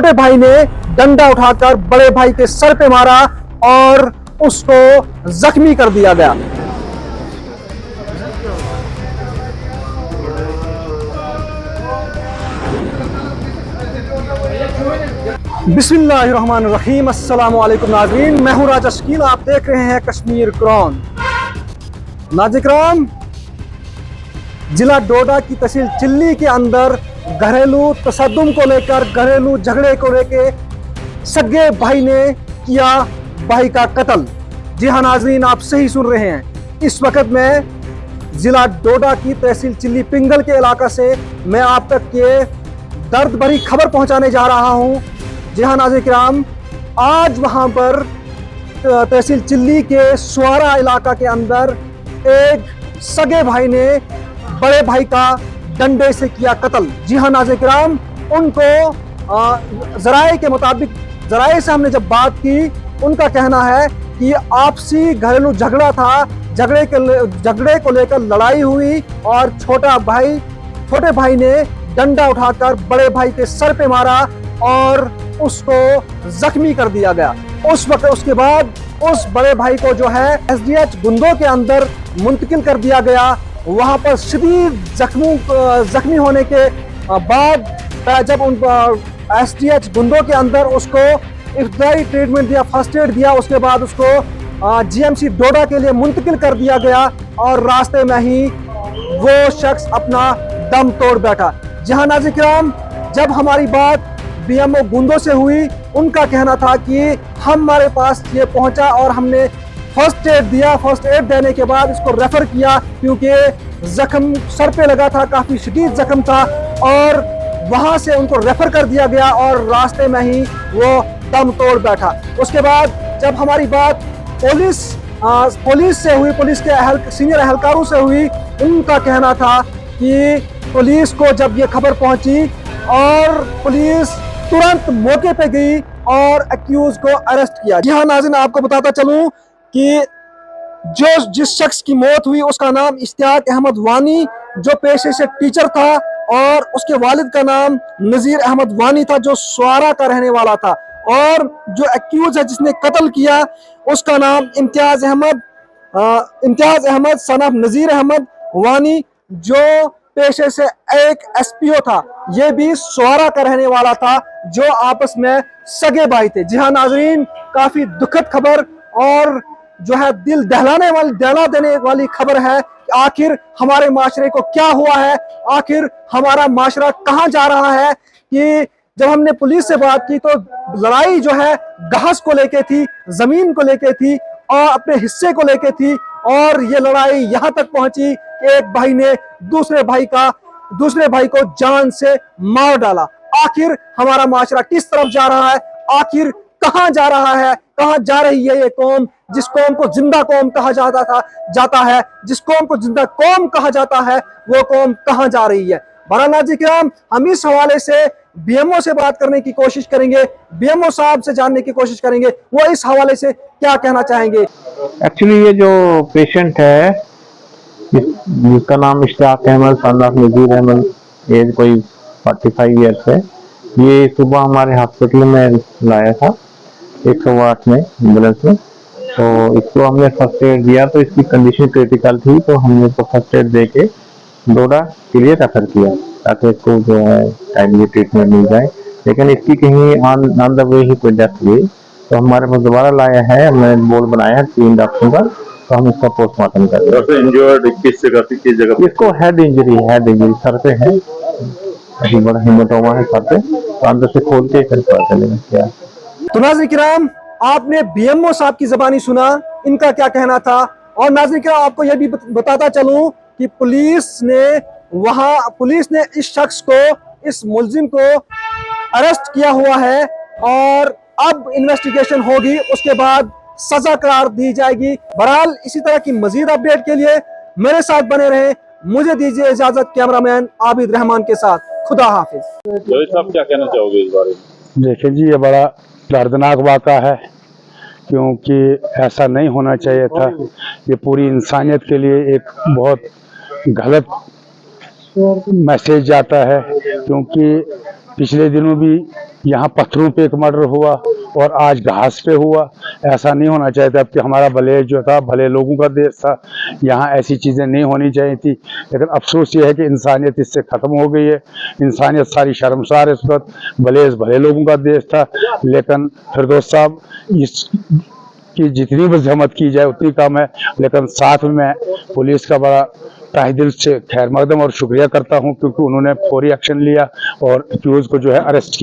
छोटे भाई ने डंडा उठाकर बड़े भाई के सर पे मारा और उसको जख्मी कर दिया गया। बिस्मिल्लाहिर्रहमानिर्रहीम, अस्सलामु अलैकुम नाज़रीन, मैं हूं राजा शकील, आप देख रहे हैं कश्मीर क्रॉन। नाज़रीन, जिला डोडा की तहसील चिल्ली के अंदर घरेलू तसद्दुम को लेकर, घरेलू झगड़े को लेकर सगे भाई ने किया भाई का कत्ल। जी हाँ नाज़रीन, आप सही सुन रहे हैं। इस वक्त मैं जिला डोडा की तहसील चिल्ली पिंगल के इलाका से मैं आप तक ये दर्द भरी खबर पहुंचाने जा रहा हूं। जी हाँ नाज़रीन किराम, आज वहां पर तहसील चिल्ली के सुवारा इलाका के अंदर एक सगे भाई ने बड़े भाई का डंडे से किया कत्ल। जी हाँ नाज़रीन किराम, उनको ज़राए के मुताबिक, ज़राए से हमने जब बात की, उनका कहना है कि आपसी घरेलू झगड़ा था, झगड़े को लेकर लड़ाई हुई और छोटे भाई ने डंडा उठाकर बड़े भाई के सर पे मारा और उसको जख्मी कर दिया गया। उसके बाद उस बड़े भाई को जो है एसडीएच गुंदो के अंदर मुंतकिल कर दिया गया। वहां पर शदीद जख्मी होने के बाद जब उन एसडीएच गुंदो के अंदर उसको इब्तदाई ट्रीटमेंट दिया, फर्स्ट एड दिया, उसके बाद उसको जीएमसी डोडा के लिए मुंतकिल कर दिया गया और रास्ते में ही वो शख्स अपना दम तोड़ बैठा। जहां नाज़रीन किराम, जब हमारी बात बीएमओ गुंदो से हुई, उनका कहना था कि हमारे पास ये पहुंचा और हमने फर्स्ट एड दिया। फर्स्ट एड देने के बाद इसको रेफर किया क्योंकि जख्म सर पे लगा था, काफी शदीद जख्म था, और वहां से उनको रेफर कर दिया गया और रास्ते में ही वो दम तोड़ बैठा। उसके बाद जब हमारी बात पुलिस से हुई, पुलिस के सीनियर एहलकारों से हुई, उनका कहना था कि पुलिस को जब ये खबर पहुंची और पुलिस तुरंत मौके पे गई और एक्यूज को अरेस्ट किया। जी हाँ नाज़रीन, आपको बताता चलूं कि जिस शख्स की मौत हुई उसका नाम इश्तियाक अहमद वानी, जो पेशे से टीचर था, और उसके वालिद का नाम नजीर अहमद वानी था, जो सुवारा का रहने वाला था, और जो एक्यूज है जिसने कत्ल किया उसका नाम इम्तियाज अहमद सन ऑफ नजीर अहमद वानी, जो पेशे से एक एसपीओ था। ये भी सुवारा का रहने वाला था, जो आपस में सगे भाई थे। जी हाँ नाज़रीन, काफी दुखद खबर और जो है दिल दहला देने वाली खबर है कि आखिर हमारे माशरे को क्या हुआ है, आखिर हमारा माशरा कहाँ जा रहा है। कि जब हमने पुलिस से बात की तो लड़ाई जो है घास को लेके थी, जमीन को लेके थी और अपने हिस्से को लेके थी, और ये लड़ाई यहाँ तक पहुंची कि एक भाई ने दूसरे भाई को जान से मार डाला। आखिर हमारा माशरा किस तरफ जा रहा है, आखिर कहां जा रहा है, कहां जा रही है ये कौम, जिस कौम को जिंदा कौम कहा जाता है, जिस कौम को जिंदा कौम कहा जाता है, वो कौम कहां जा रही है। बहरहाल नाज़रीन किराम, हम इस हवाले से बीएमओ से बात करने की कोशिश करेंगे, बीएमओ साहब से जानने की कोशिश करेंगे वो इस हवाले से क्या कहना चाहेंगे। एक्चुअली ये जो पेशेंट है जिसका नाम Ishtiaq Ahmed son of Nazir Ahmed, age कोई 45 ईयर्स है, ये सुबह हमारे हॉस्पिटल में लाया था 108 में एम्बुलेंस में। तो इसको हमने फर्स्ट एड दिया, तो इसकी कंडीशन क्रिटिकल थी, तो हमने इसको फर्स्ट एड दे के डोडा के लिए रेफर किया ताकि इसको जो है टाइमली ट्रीटमेंट मिल जाए। लेकिन इसकी कहीं ऑन द वे ही कोई डेथ हुई, तो हमारे पास दोबारा लाया है, हमने बोर्ड बनाया 3 डॉक्टरों का, तो हम इसका पोस्टमार्टम कर रहे हैं। इंजर्ड किस जगह? इसको हेड इंजरी सर पे है, अभी बड़ा हेमाटोमा है सर पे, तो अंदर से खोल के फिर पता चलेगा क्या। तो नाज़रीन किराम, आपने बीएमओ साहब की ज़बानी सुना, इनका क्या कहना था। और नाज़रीन किराम, आपको यह भी बताता चलूं कि पुलिस ने इस शख्स को, इस मुलजिम को अरेस्ट किया हुआ है और अब इन्वेस्टिगेशन होगी, उसके बाद सजा करार दी जाएगी। बहरहाल इसी तरह की मजीद अपडेट के लिए मेरे साथ बने रहे। मुझे दीजिए इजाजत, कैमरामैन आबिद रहमान के साथ। खुदा हाफिज। जावेद साहब, क्या कहना चाहोगे इस बारे में? देखिए जी, ये बड़ा दर्दनाक वाक़ा है, क्योंकि ऐसा नहीं होना चाहिए था। ये पूरी इंसानियत के लिए एक बहुत गलत मैसेज जाता है, क्योंकि पिछले दिनों भी यहाँ पत्थरों पे एक मर्डर हुआ और आज घास पे हुआ। ऐसा नहीं होना चाहिए था। अब कि हमारा बलेज जो था भले लोगों का देश था, यहाँ ऐसी चीज़ें नहीं होनी चाहिए थी। लेकिन अफसोस ये है कि इंसानियत इससे ख़त्म हो गई है। इंसानियत सारी शर्मसार है इस वक्त। बलेज भले लोगों का देश था, लेकिन फिरदौस साहब इस की जितनी भी जहमत की जाए उतनी कम है। लेकिन साथ में मैं पुलिस का बड़ा तहे दिल से खैर मकदम और शुक्रिया करता हूं, क्योंकि उन्होंने फौरी एक्शन लिया और एक्यूज को जो है अरेस्ट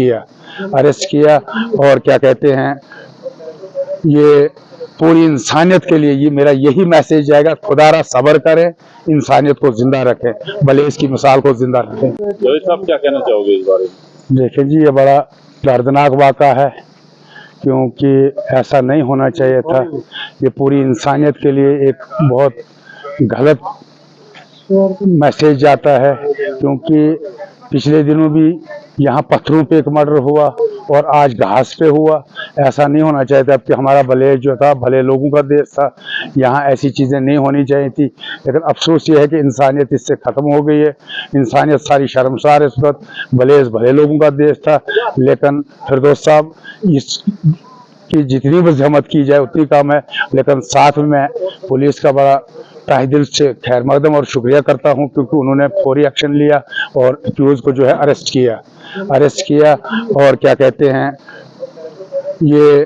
किया। और क्या कहते हैं, ये पूरी इंसानियत के लिए ये मेरा यही मैसेज जाएगा, खुदारा सब्र करें, इंसानियत को जिंदा रखें, भले इसकी मिसाल को जिंदा रखें। रोहित साहब क्या कहना चाहोगे इस बारे में? देखिए जी, ये बड़ा दर्दनाक वाक़ा है, क्योंकि ऐसा नहीं होना चाहिए था। ये पूरी इंसानियत के लिए एक बहुत गलत मैसेज जाता है, क्योंकि पिछले दिनों भी यहाँ पत्थरों पे एक मर्डर हुआ और आज घास पे हुआ। ऐसा नहीं होना चाहिए था। अब कि हमारा बलेज जो था भले लोगों का देश था, यहाँ ऐसी चीज़ें नहीं होनी चाहिए थी। लेकिन अफसोस ये है कि इंसानियत इससे ख़त्म हो गई है। इंसानियत सारी शर्मसार है इस वक्त। बलेज भले लोगों का देश था, लेकिन फिरदौस साहब इस की जितनी भी जहमत की जाए उतनी कम है। लेकिन साथ में मैं पुलिस का बड़ा तहे दिल से खैर मकदम और शुक्रिया करता हूं, क्योंकि उन्होंने फौरी एक्शन लिया और एक्यूज को जो है अरेस्ट किया। और क्या कहते हैं, ये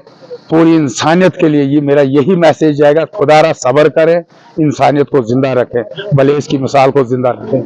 पूरी इंसानियत के लिए ये मेरा यही मैसेज जाएगा, खुदारा सब्र करें, इंसानियत को जिंदा रखें, भले इसकी मिसाल को जिंदा रखें।